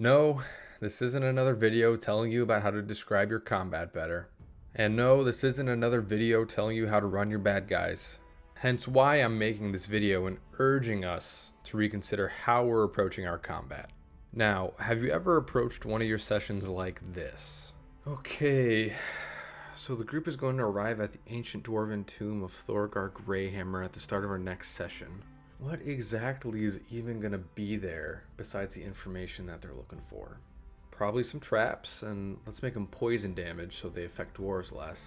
No, this isn't another video telling you about how to describe your combat better. And no, this isn't another video telling you how to run your bad guys. Hence why I'm making this video and urging us to reconsider how we're approaching our combat. Now, have you ever approached one of your sessions like this? Okay, so the group is going to arrive at the ancient dwarven tomb of Thorgar Greyhammer at the start of our next session. What exactly is even going to be there besides the information that they're looking for? Probably some traps, and let's make them poison damage so they affect dwarves less.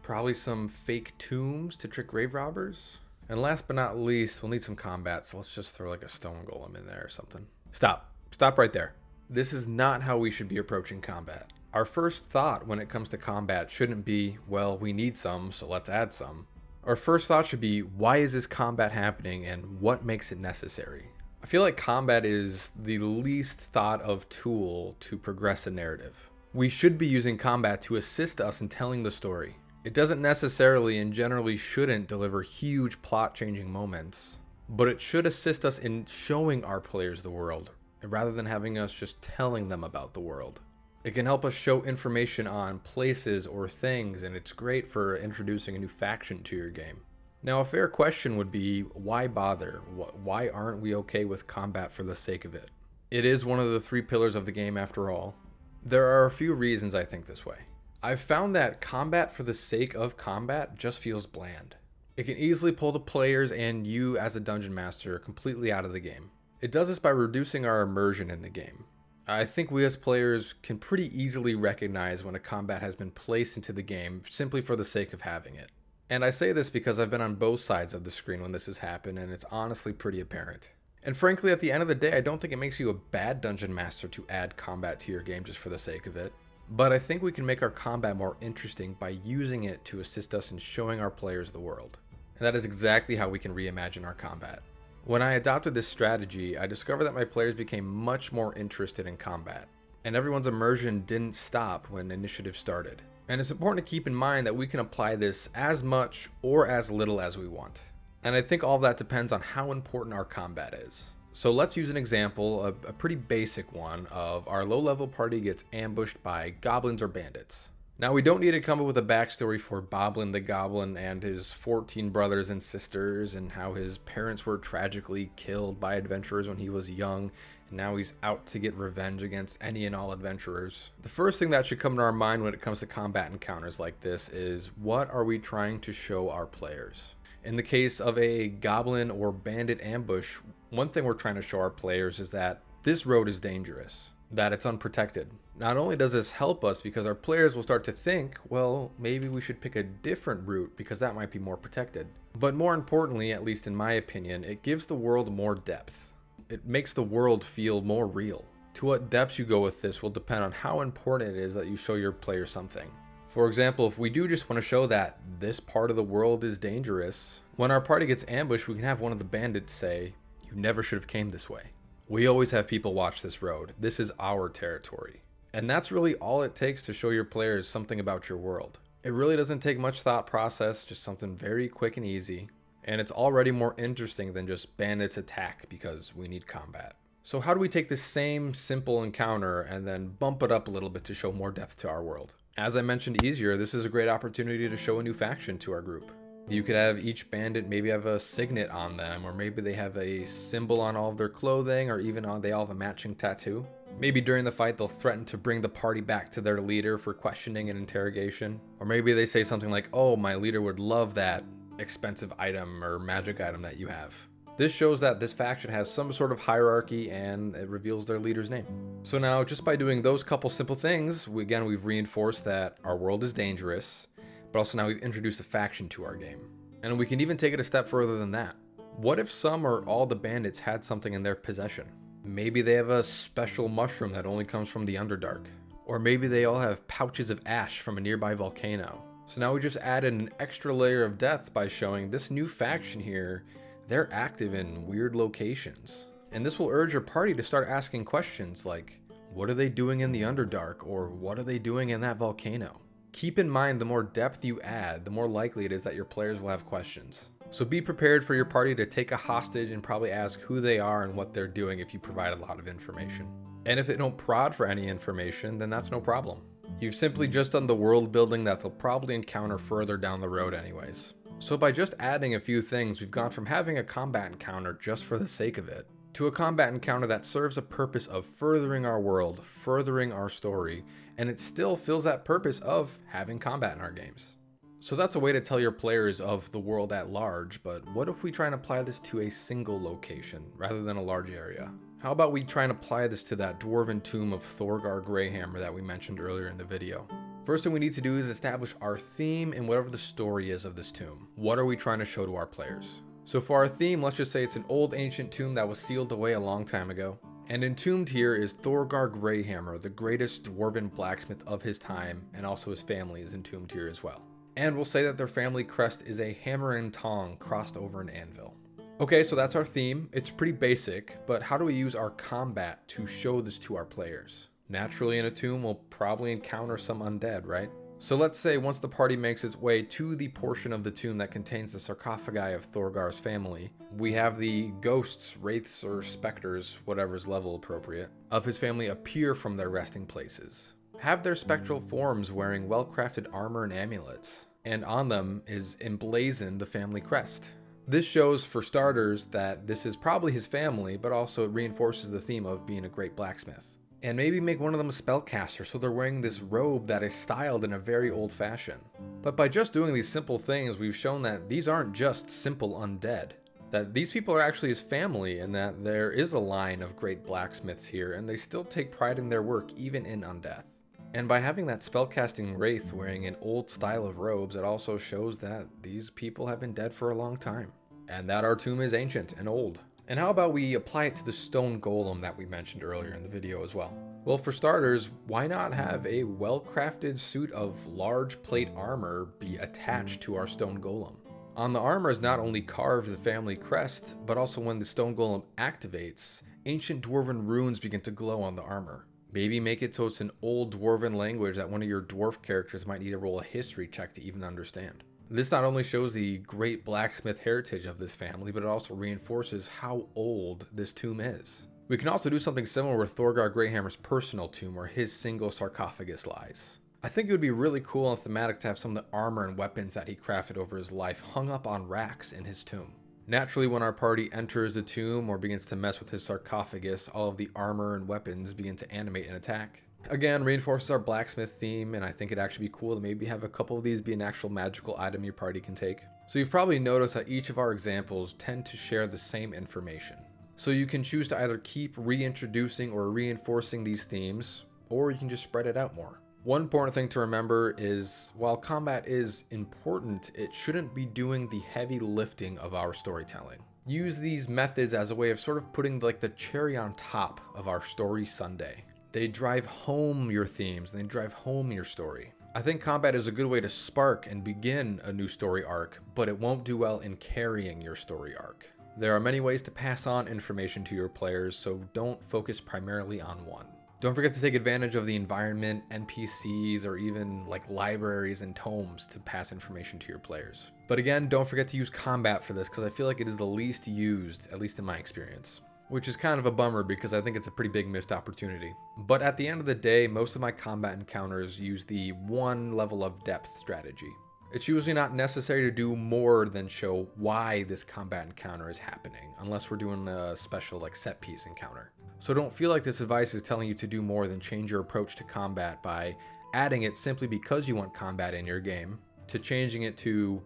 Probably some fake tombs to trick grave robbers. And last but not least, we'll need some combat, so let's just throw like a stone golem in there or something. Stop right there. This is not how we should be approaching combat. Our first thought when it comes to combat shouldn't be, well, we need some, so let's add some. Our first thought should be, why is this combat happening and what makes it necessary? I feel like combat is the least thought of tool to progress a narrative. We should be using combat to assist us in telling the story. It doesn't necessarily and generally shouldn't deliver huge plot changing moments, but it should assist us in showing our players the world rather than having us just telling them about the world. It can help us show information on places or things, and it's great for introducing a new faction to your game. Now, a fair question would be, why bother? Why aren't we okay with combat for the sake of it? It is one of the three pillars of the game after all. There are a few reasons I think this way. I've found that combat for the sake of combat just feels bland. It can easily pull the players and you as a dungeon master completely out of the game. It does this by reducing our immersion in the game. I think we as players can pretty easily recognize when a combat has been placed into the game simply for the sake of having it. And I say this because I've been on both sides of the screen when this has happened, and it's honestly pretty apparent. And frankly, at the end of the day, I don't think it makes you a bad dungeon master to add combat to your game just for the sake of it. But I think we can make our combat more interesting by using it to assist us in showing our players the world. And that is exactly how we can reimagine our combat. When I adopted this strategy, I discovered that my players became much more interested in combat, and everyone's immersion didn't stop when initiative started. And it's important to keep in mind that we can apply this as much or as little as we want. And I think all of that depends on how important our combat is. So let's use an example, a pretty basic one, of our low-level party gets ambushed by goblins or bandits. Now, we don't need to come up with a backstory for Boblin the Goblin and his 14 brothers and sisters and how his parents were tragically killed by adventurers when he was young, and now he's out to get revenge against any and all adventurers. The first thing that should come to our mind when it comes to combat encounters like this is, what are we trying to show our players? In the case of a goblin or bandit ambush, one thing we're trying to show our players is that this road is dangerous, that it's unprotected. Not only does this help us because our players will start to think, well, maybe we should pick a different route because that might be more protected. But more importantly, at least in my opinion, it gives the world more depth. It makes the world feel more real. To what depths you go with this will depend on how important it is that you show your players something. For example, if we do just want to show that this part of the world is dangerous, when our party gets ambushed, we can have one of the bandits say, "You never should have came this way. We always have people watch this road. This is our territory." And that's really all it takes to show your players something about your world. It really doesn't take much thought process, just something very quick and easy. And it's already more interesting than just bandits attack because we need combat. So how do we take this same simple encounter and then bump it up a little bit to show more depth to our world? As I mentioned earlier, this is a great opportunity to show a new faction to our group. You could have each bandit maybe have a signet on them, or maybe they have a symbol on all of their clothing, or even they all have a matching tattoo. Maybe during the fight they'll threaten to bring the party back to their leader for questioning and interrogation. Or maybe they say something like, "Oh, my leader would love that expensive item or magic item that you have." This shows that this faction has some sort of hierarchy and it reveals their leader's name. So now, just by doing those couple simple things, we've reinforced that our world is dangerous, but also now we've introduced a faction to our game. And we can even take it a step further than that. What if some or all the bandits had something in their possession? Maybe they have a special mushroom that only comes from the Underdark. Or maybe they all have pouches of ash from a nearby volcano. So now we just added an extra layer of depth by showing this new faction here, they're active in weird locations. And this will urge your party to start asking questions like, what are they doing in the Underdark? Or what are they doing in that volcano? Keep in mind, the more depth you add, the more likely it is that your players will have questions. So be prepared for your party to take a hostage and probably ask who they are and what they're doing if you provide a lot of information. And if they don't prod for any information, then that's no problem. You've simply just done the world building that they'll probably encounter further down the road anyways. So by just adding a few things, we've gone from having a combat encounter just for the sake of it, to a combat encounter that serves a purpose of furthering our world, furthering our story, and it still fills that purpose of having combat in our games. So that's a way to tell your players of the world at large, but what if we try and apply this to a single location rather than a large area? How about we try and apply this to that dwarven tomb of Thorgar Greyhammer that we mentioned earlier in the video? First thing we need to do is establish our theme and whatever the story is of this tomb. What are we trying to show to our players? So for our theme, let's just say it's an old ancient tomb that was sealed away a long time ago. And entombed here is Thorgar Greyhammer, the greatest dwarven blacksmith of his time, and also his family is entombed here as well. And we'll say that their family crest is a hammer and tong crossed over an anvil. Okay, so that's our theme. It's pretty basic, but how do we use our combat to show this to our players? Naturally, in a tomb, we'll probably encounter some undead, right? So let's say once the party makes its way to the portion of the tomb that contains the sarcophagi of Thorgar's family, we have the ghosts, wraiths, or specters, whatever's level appropriate, of his family appear from their resting places. Have their spectral forms wearing well-crafted armor and amulets, and on them is emblazoned the family crest. This shows, for starters, that this is probably his family, but also it reinforces the theme of being a great blacksmith. And maybe make one of them a spellcaster, so they're wearing this robe that is styled in a very old fashion. But by just doing these simple things, we've shown that these aren't just simple undead. That these people are actually his family, and that there is a line of great blacksmiths here, and they still take pride in their work, even in undeath. And by having that spellcasting wraith wearing an old style of robes, it also shows that these people have been dead for a long time, and that our tomb is ancient and old. And how about we apply it to the stone golem that we mentioned earlier in the video as well? Well, for starters, why not have a well-crafted suit of large plate armor be attached to our stone golem? On the armor is not only carved the family crest, but also when the stone golem activates, ancient dwarven runes begin to glow on the armor. Maybe make it so it's an old dwarven language that one of your dwarf characters might need to roll a history check to even understand. This not only shows the great blacksmith heritage of this family, but it also reinforces how old this tomb is. We can also do something similar with Thorgar Greyhammer's personal tomb, where his single sarcophagus lies. I think it would be really cool and thematic to have some of the armor and weapons that he crafted over his life hung up on racks in his tomb. Naturally, when our party enters the tomb or begins to mess with his sarcophagus, all of the armor and weapons begin to animate and attack. Again, reinforces our blacksmith theme, and I think it'd actually be cool to maybe have a couple of these be an actual magical item your party can take. So you've probably noticed that each of our examples tend to share the same information. So you can choose to either keep reintroducing or reinforcing these themes, or you can just spread it out more. One important thing to remember is, while combat is important, it shouldn't be doing the heavy lifting of our storytelling. Use these methods as a way of sort of putting like the cherry on top of our story sundae. They drive home your themes, and they drive home your story. I think combat is a good way to spark and begin a new story arc, but it won't do well in carrying your story arc. There are many ways to pass on information to your players, so don't focus primarily on one. Don't forget to take advantage of the environment, NPCs, or even like libraries and tomes to pass information to your players. But again, don't forget to use combat for this, because I feel like it is the least used, at least in my experience. Which is kind of a bummer, because I think it's a pretty big missed opportunity. But at the end of the day, most of my combat encounters use the one level of depth strategy. It's usually not necessary to do more than show why this combat encounter is happening, unless we're doing a special like set piece encounter. So don't feel like this advice is telling you to do more than change your approach to combat by adding it simply because you want combat in your game, to changing it to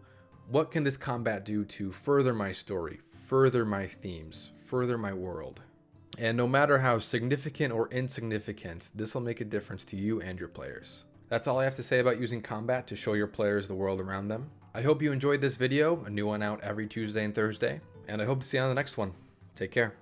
what can this combat do to further my story, further my themes, further my world. And no matter how significant or insignificant, this will make a difference to you and your players. That's all I have to say about using combat to show your players the world around them. I hope you enjoyed this video, a new one out every Tuesday and Thursday, and I hope to see you on the next one. Take care.